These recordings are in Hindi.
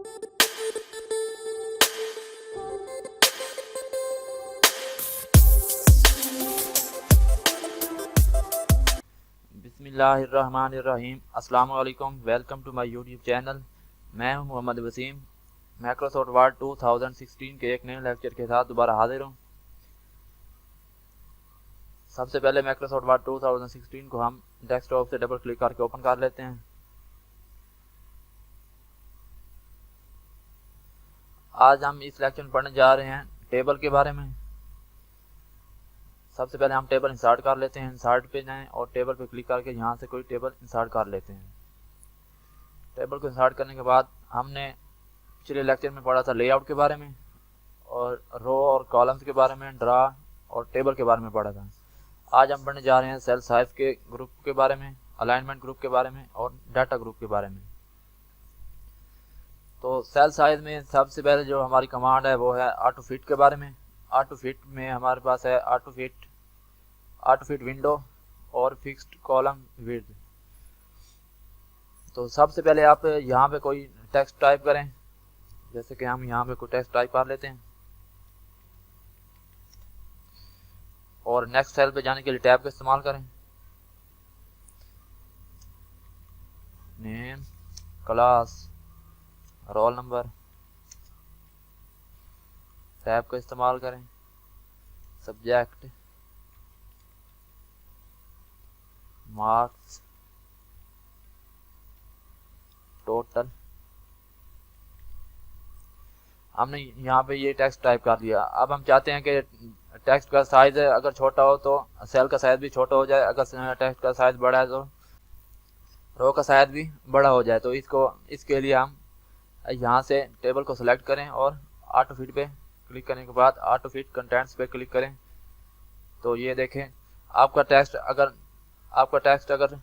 बिस्मिल्लाहिर्रहमानिर्रहीम। अस्सलाम वालेकुम। Welcome to my YouTube channel. मैं हूं मोहम्मद वसीम। माइक्रोसॉफ्ट वर्ड 2016 के एक नए लेक्चर के साथ दोबारा हाजिर हूं। सबसे पहले माइक्रोसॉफ्ट वर्ड 2016 को हम डेस्कटॉप से डबल क्लिक करके ओपन कर लेते हैं। आज हम इस लेक्चर में पढ़ने जा रहे हैं टेबल के बारे में। सबसे पहले हम टेबल इंसर्ट कर लेते हैं। इंसर्ट पे जाएं और टेबल पे क्लिक करके यहाँ से कोई टेबल इंसर्ट कर लेते हैं। टेबल को इंसर्ट करने के बाद हमने पिछले लेक्चर में पढ़ा था लेआउट के बारे में और रो और कॉलम्स के बारे में, ड्रा और टेबल के बारे में पढ़ा था। आज हम पढ़ने जा रहे हैं सेल साइज के ग्रुप के बारे में, अलाइनमेंट ग्रुप के बारे में और डाटा ग्रुप के बारे में। तो सेल साइज में सबसे पहले जो हमारी कमांड है वो है ऑटो फिट के बारे में। ऑटो फिट में हमारे पास है ऑटो फिट विंडो और फिक्स्ड कॉलम विड्थ। तो सबसे पहले आप यहाँ पे कोई टेक्स्ट टाइप करें, जैसे कि हम यहाँ पे कोई टेक्स्ट टाइप कर लेते हैं और नेक्स्ट सेल पे जाने के लिए टैब का इस्तेमाल करें। Name, class, roll number, tab का इस्तेमाल करें। Subject, marks, total. हमने यहाँ पे ये टेक्स्ट टाइप कर दिया। अब हम चाहते हैं कि टेक्स्ट का साइज अगर छोटा हो तो सेल का साइज भी छोटा हो जाए, अगर टेक्स्ट का साइज बड़ा है तो रो का साइज भी बड़ा हो जाए। तो इसके लिए हम यहाँ से टेबल को सिलेक्ट करें और ऑटो फिट पे क्लिक करने के बाद ऑटो फिट कंटेंट्स पे क्लिक करें। तो ये देखें आपका टेक्स्ट अगर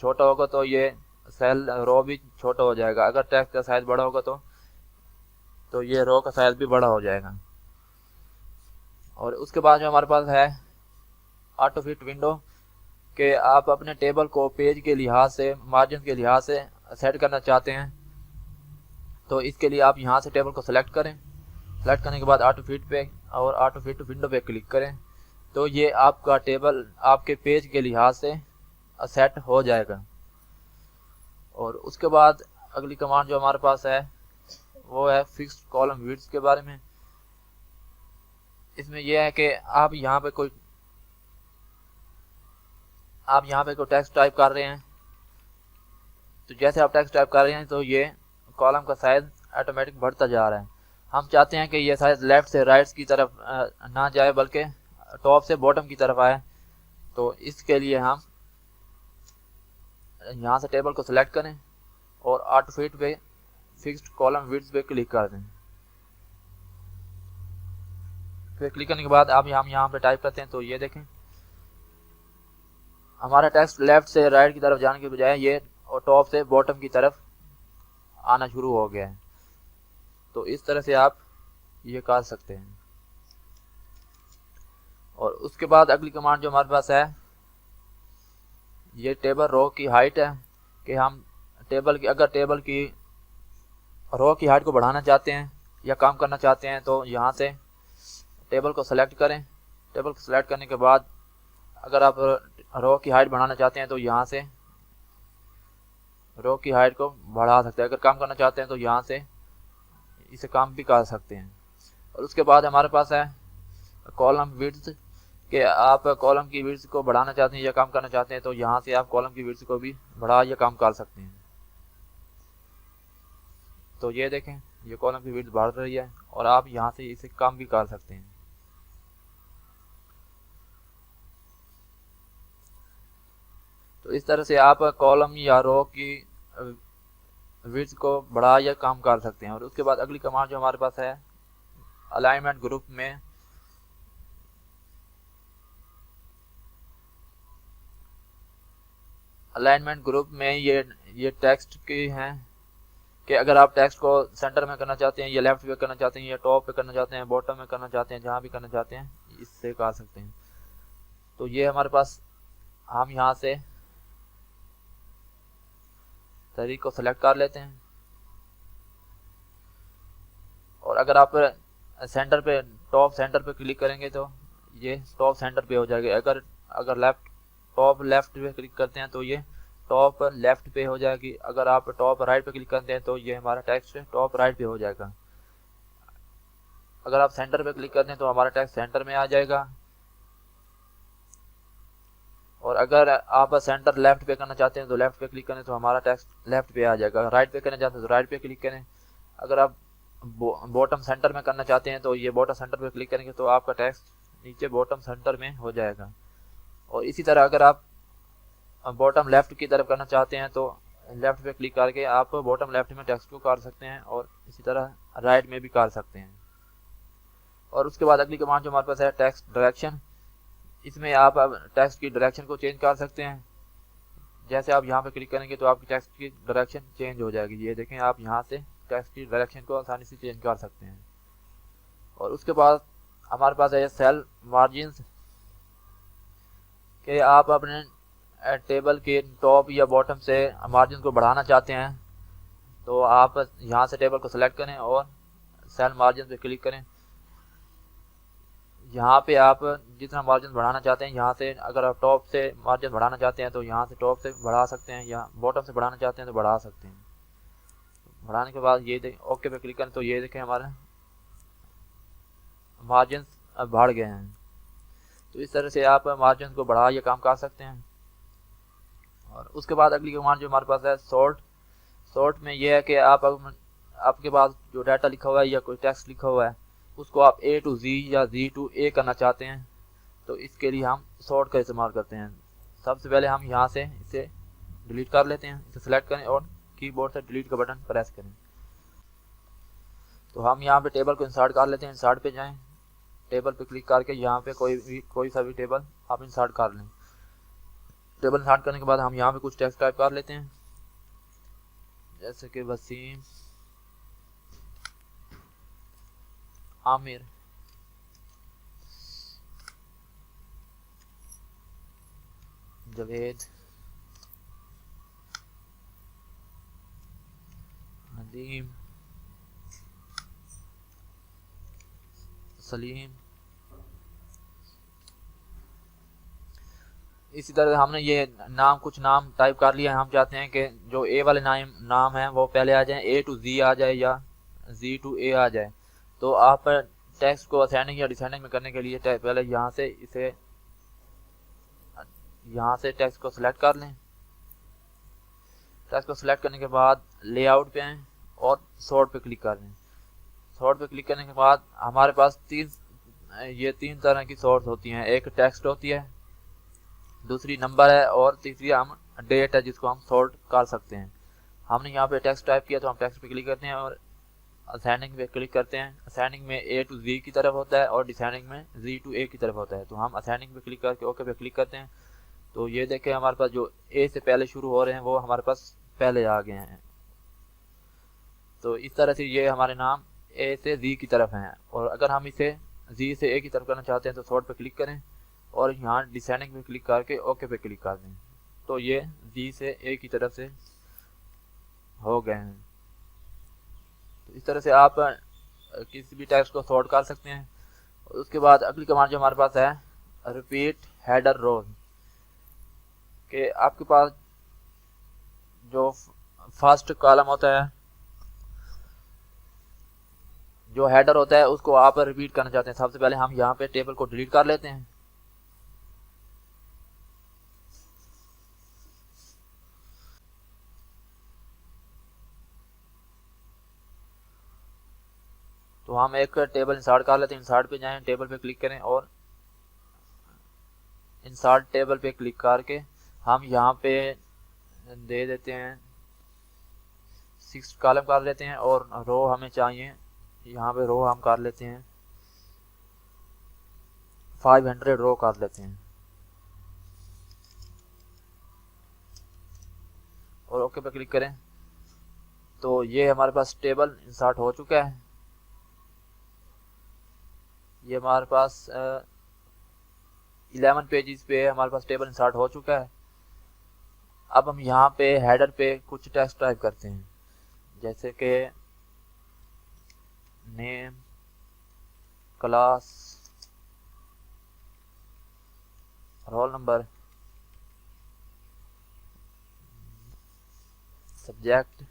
छोटा होगा तो ये सेल रो भी छोटा हो जाएगा, अगर टेक्स्ट का साइज बड़ा होगा तो ये रो का साइज भी बड़ा हो जाएगा। और उसके बाद जो हमारे पास है ऑटो फिट विंडो के आप अपने टेबल को पेज के लिहाज से, मार्जिन के लिहाज से सेट करना चाहते हैं। तो इसके लिए आप यहाँ से टेबल को सिलेक्ट करें। सेलेक्ट करने के बाद ऑटो फिट पे और ऑटो फिट विंडो पे क्लिक करें। तो ये आपका टेबल आपके पेज के लिहाज से सेट हो जाएगा। और उसके बाद अगली कमांड जो हमारे पास है वो है फिक्स्ड कॉलम विड्थ के बारे में। इसमें यह है कि आप यहाँ पे कोई टेक्स्ट टाइप कर रहे हैं, तो जैसे आप टेक्स्ट टाइप कर रहे हैं तो ये कॉलम का साइज ऑटोमेटिक बढ़ता जा रहा है। हम चाहते हैं कि ये साइज लेफ्ट से राइट की तरफ ना जाए बल्कि टॉप से बॉटम की तरफ आए। तो इसके लिए हम यहाँ से टेबल को सिलेक्ट करें और ऑटो फिट पे फिक्स्ड कॉलम विड्थ पे क्लिक कर दें। फिर क्लिक करने के बाद आप यहाँ पे टाइप करते हैं तो ये देखें हमारा टेक्स्ट लेफ्ट से राइट की तरफ जाने के बजाय ये और टॉप से बॉटम की तरफ आना शुरू हो गया है। तो इस तरह से आप ये कर सकते हैं। और उसके बाद अगली कमांड जो हमारे पास है ये टेबल रो की हाइट है कि हम अगर टेबल की रो की हाइट को बढ़ाना चाहते हैं या कम करना चाहते हैं तो यहाँ से टेबल को सेलेक्ट करें। टेबल को सेलेक्ट करने के बाद अगर आप रो की हाइट बढ़ाना चाहते हैं तो यहाँ से रो की हाइट को बढ़ा सकते हैं, अगर कम करना चाहते हैं तो यहाँ से इसे कम भी कर सकते हैं। और उसके बाद हमारे पास है कॉलम विड्थ कि आप कॉलम की विड्थ को बढ़ाना चाहते हैं या कम करना चाहते हैं तो यहाँ से आप कॉलम की विड्थ को भी बढ़ा या कम कर सकते हैं। तो ये देखें ये कॉलम की विड्थ बढ़ रही है और आप यहाँ से इसे कम भी कर सकते हैं। तो इस तरह से आप कॉलम या रो की विड्थ को बढ़ा या कम कर सकते हैं। और उसके बाद अगली कमांड जो हमारे पास है अलाइनमेंट ग्रुप में ये टेक्स्ट की हैं कि अगर आप टेक्स्ट को सेंटर में करना चाहते हैं या लेफ्ट पे करना चाहते हैं या टॉप पे करना चाहते हैं, बॉटम में करना चाहते हैं, जहाँ भी करना चाहते हैं इससे कर सकते हैं। तो ये हमारे पास हम यहाँ से तारीख को सेलेक्ट कर लेते हैं और अगर आप सेंटर पे टॉप सेंटर पे क्लिक करेंगे तो ये टॉप सेंटर पे हो जाएगा। अगर टॉप लेफ्ट पे क्लिक करते हैं तो ये टॉप लेफ्ट पे हो जाएगी। अगर आप टॉप राइट पे क्लिक करते हैं तो ये हमारा टेक्स्ट टॉप राइट पे हो जाएगा। अगर आप सेंटर पे क्लिक करते हैं तो हमारा टेक्स्ट सेंटर में आ जाएगा। और अगर आप सेंटर लेफ्ट पे करना चाहते हैं तो लेफ्ट पे क्लिक करें तो हमारा टेक्स्ट लेफ्ट पे आ जाएगा। राइट पे करना चाहते हैं तो राइट पे क्लिक करें। अगर आप बॉटम सेंटर में करना चाहते हैं तो ये बॉटम सेंटर पे क्लिक करेंगे तो आपका टेक्स्ट नीचे बॉटम सेंटर में हो जाएगा। और इसी तरह अगर आप बॉटम लेफ्ट की तरफ करना चाहते हैं तो लेफ्ट पे क्लिक करके आप बॉटम लेफ्ट में टेक्स्ट को कर सकते हैं और इसी तरह राइट में भी कर सकते हैं। और उसके बाद अगली कमांड जो हमारे पास है टेक्स्ट डायरेक्शन। इसमें आप अब टेक्स्ट की डायरेक्शन को चेंज कर सकते हैं। जैसे आप यहाँ पे क्लिक करेंगे तो आपकी टेक्स्ट की डायरेक्शन चेंज हो जाएगी। ये देखें, आप यहाँ से टेक्स्ट की डायरेक्शन को आसानी से चेंज कर सकते हैं। और उसके बाद हमारे पास है सेल मार्जिन्स के आप अपने टेबल के टॉप या बॉटम से मार्जिन को बढ़ाना चाहते हैं तो आप यहाँ से टेबल को सिलेक्ट करें और सेल मार्जिन पे क्लिक करें। यहाँ पे आप जितना मार्जिन बढ़ाना चाहते हैं यहाँ से, अगर आप टॉप से मार्जिन बढ़ाना चाहते हैं तो यहाँ से टॉप से बढ़ा सकते हैं, या बॉटम से बढ़ाना चाहते हैं तो बढ़ा सकते हैं। बढ़ाने के बाद ये ओके पे क्लिक करें तो ये देखें हमारे मार्जिन अब बढ़ गए हैं। तो इस तरह से आप मार्जिन को बढ़ा या कम कर सकते हैं। और उसके बाद अगली कमांड जो हमारे पास है सॉर्ट में ये है कि आपके पास जो डाटा लिखा हुआ है या कोई टेक्स्ट लिखा हुआ है उसको आप A to Z या Z to A करना चाहते हैं तो इसके लिए हम सॉर्ट का इस्तेमाल करते हैं। सबसे पहले हम यहाँ से इसे डिलीट कर लेते हैं। इसे सिलेक्ट करें और कीबोर्ड से डिलीट का बटन प्रेस करें। तो हम यहाँ पे टेबल को इंसर्ट कर लेते हैं। इंसर्ट पे जाएं, टेबल पे क्लिक करके यहाँ पे कोई सा भी टेबल आप इंसर्ट कर लें। टेबल इंसर्ट करने के बाद हम यहाँ पे कुछ टेक्स्ट टाइप कर लेते हैं, जैसे कि वसीम, आमिर, जवेद, नदीम, सलीम। इसी तरह हमने ये कुछ नाम टाइप कर लिया है। हम चाहते हैं कि जो ए वाले नाम है वो पहले आ जाए, A to Z आ जाए या Z to A आ जाए। तो आप टेक्स्ट को असेंडिंग या डिसेंडिंग में करने के लिए पहले यहाँ से टेक्स्ट को सिलेक्ट कर लें। टेक्स्ट को सिलेक्ट करने के बाद लेआउट पे आएं और सॉर्ट पे क्लिक कर लें। सॉर्ट पे क्लिक करने के बाद हमारे पास तीन तरह की सॉर्ट होती हैं। एक टेक्स्ट होती है, दूसरी नंबर है और तीसरी हम डेट है जिसको हम सॉर्ट कर सकते हैं। हमने यहाँ पे टेक्स्ट टाइप किया तो हम टेक्स्ट पे क्लिक करते हैं और असेंडिंग पे क्लिक करते हैं। असेंडिंग में A to Z की तरफ होता है और डिसेंडिंग में Z to A की तरफ होता है। तो हम असेंडिंग पे क्लिक करके ओके पे क्लिक करते हैं तो ये देखें हमारे पास जो A से पहले शुरू हो रहे हैं वो हमारे पास पहले आ गए हैं। तो इस तरह से ये हमारे नाम A से Z की तरफ हैं। और अगर हम इसे Z से A की तरफ करना चाहते हैं तो सॉर्ट पे क्लिक करें और यहाँ डिसेंडिंग पे क्लिक करके ओके पे क्लिक कर दें तो ये Z से A की तरफ से हो गए हैं। तो इस तरह से आप किसी भी टेक्स्ट को सॉर्ट कर सकते हैं। और उसके बाद अगली कमांड जो हमारे पास है रिपीट हेडर रो, कि आपके पास जो फर्स्ट कॉलम होता है, जो हेडर होता है उसको आप रिपीट करना चाहते हैं। सबसे पहले हम यहाँ पे टेबल को डिलीट कर लेते हैं। तो हम एक टेबल इंसर्ट कर लेते हैं। इंसर्ट पे जाएं, टेबल पे क्लिक करें और इंसर्ट टेबल पे क्लिक करके हम यहाँ पे दे देते हैं 6 कॉलम कर लेते हैं और रो हमें चाहिए, यहाँ पे रो हम कर लेते हैं 500 रो कर लेते हैं और ओके पे क्लिक करें तो ये हमारे पास टेबल इंसर्ट हो चुका है। ये हमारे पास 11 पेजेस पे हमारे पास टेबल इंसर्ट हो चुका है। अब हम यहाँ पे हेडर पे कुछ टेक्स्ट टाइप करते हैं, जैसे कि name, class, roll number, subject,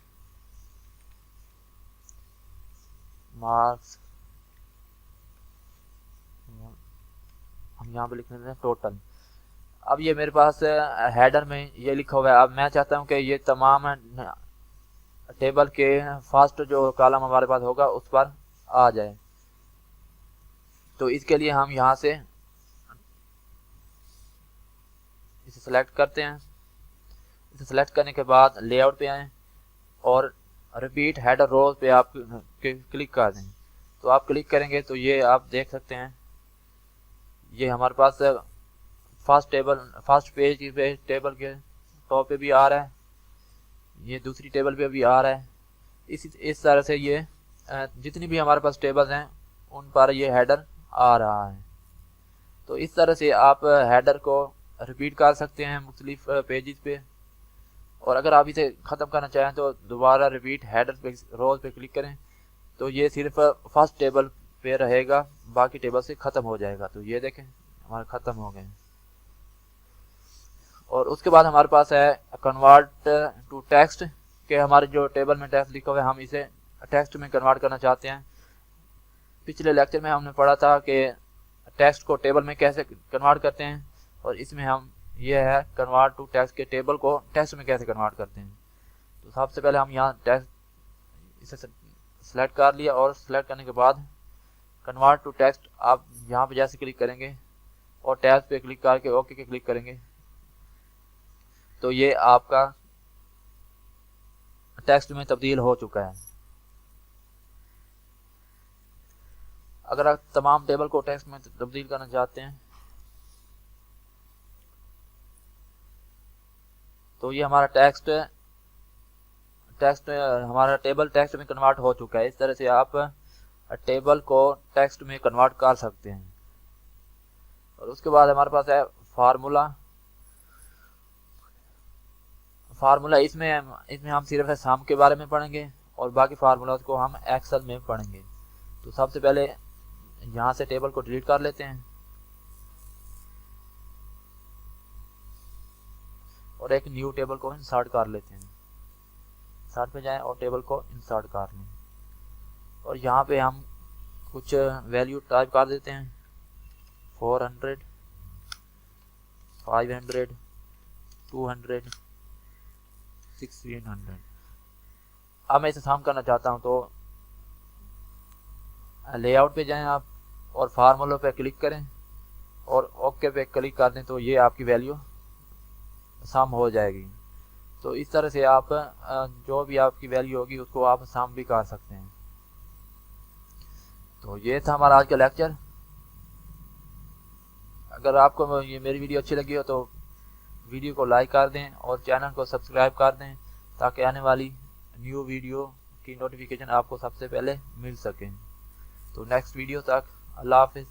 marks, हम यहाँ पे लिख लेते हैं टोटल। अब ये मेरे पास हेडर में ये लिखा हुआ है। अब मैं चाहता हूँ कि ये तमाम टेबल के फर्स्ट जो कॉलम हमारे पास होगा उस पर आ जाए। तो इसके लिए हम यहाँ से इसे सेलेक्ट करते हैं। इसे सेलेक्ट करने के बाद लेआउट पे आएँ और रिपीट हेडर रोज पे आप क्लिक कर दें। तो आप क्लिक करेंगे तो ये आप देख सकते हैं, ये हमारे पास फर्स्ट पेज पे टेबल के टॉप पे भी आ रहा है, ये दूसरी टेबल पे भी आ रहा है। इस तरह से ये जितनी भी हमारे पास टेबल्स हैं उन पर ये हेडर आ रहा है। तो इस तरह से आप हेडर को रिपीट कर सकते हैं मुख्तलिफ पेजेस पे। और अगर आप इसे ख़त्म करना चाहें तो दोबारा रिपीट हेडर पे रोज पे क्लिक करें तो ये सिर्फ फर्स्ट टेबल पे रहेगा, बाकी टेबल से ख़त्म हो जाएगा। तो ये देखें हमारे ख़त्म हो गए। और उसके बाद हमारे पास है कन्वर्ट टू टेक्स्ट, के हमारे जो टेबल में टेक्स्ट लिखा हुआ है हम इसे टेक्स्ट में कन्वर्ट करना चाहते हैं। पिछले लेक्चर में हमने पढ़ा था कि टेक्स्ट को टेबल में कैसे कन्वर्ट करते हैं, और इसमें हम ये है कन्वर्ट टू टेक्स्ट के टेबल को टेक्स्ट में कैसे कन्वर्ट करते हैं। तो सबसे पहले हम यहाँ टेक्स्ट इसे सेलेक्ट कर लिया और सेलेक्ट करने के बाद कन्वर्ट टू टेक्स्ट आप यहाँ पे जैसे क्लिक करेंगे और टेक्स्ट पे क्लिक करके ओके के क्लिक करेंगे तो ये आपका टेक्स्ट में तब्दील हो चुका है। अगर आप तमाम टेबल को टेक्स्ट में तब्दील करना चाहते हैं तो ये हमारा हमारा टेबल टेक्स्ट में कन्वर्ट हो चुका है। इस तरह से आप टेबल को टेक्स्ट में कन्वर्ट कर सकते हैं। और उसके बाद हमारे पास है फार्मूला। इसमें हम सिर्फ सम के बारे में पढ़ेंगे और बाकी फार्मूला को हम एक्सेल में पढ़ेंगे। तो सबसे पहले यहाँ से टेबल को डिलीट कर लेते हैं और एक न्यू टेबल को इंसर्ट कर लेते हैं। इंसर्ट पे जाएं और टेबल को इंसर्ट कर लें और यहाँ पे हम कुछ वैल्यू टाइप कर देते हैं 400, 500, 200, 1600। अब मैं इसे सम करना चाहता हूँ तो लेआउट पे जाएं आप और फार्मूला पे क्लिक करें और ओके पे क्लिक कर दें तो ये आपकी वैल्यू सम हो जाएगी। तो इस तरह से आप जो भी आपकी वैल्यू होगी उसको आप सम भी कर सकते हैं। तो ये था हमारा आज का लेक्चर। अगर आपको ये मेरी वीडियो अच्छी लगी हो तो वीडियो को लाइक कर दें और चैनल को सब्सक्राइब कर दें ताकि आने वाली न्यू वीडियो की नोटिफिकेशन आपको सबसे पहले मिल सके। तो नेक्स्ट वीडियो तक अल्लाह हाफिज़।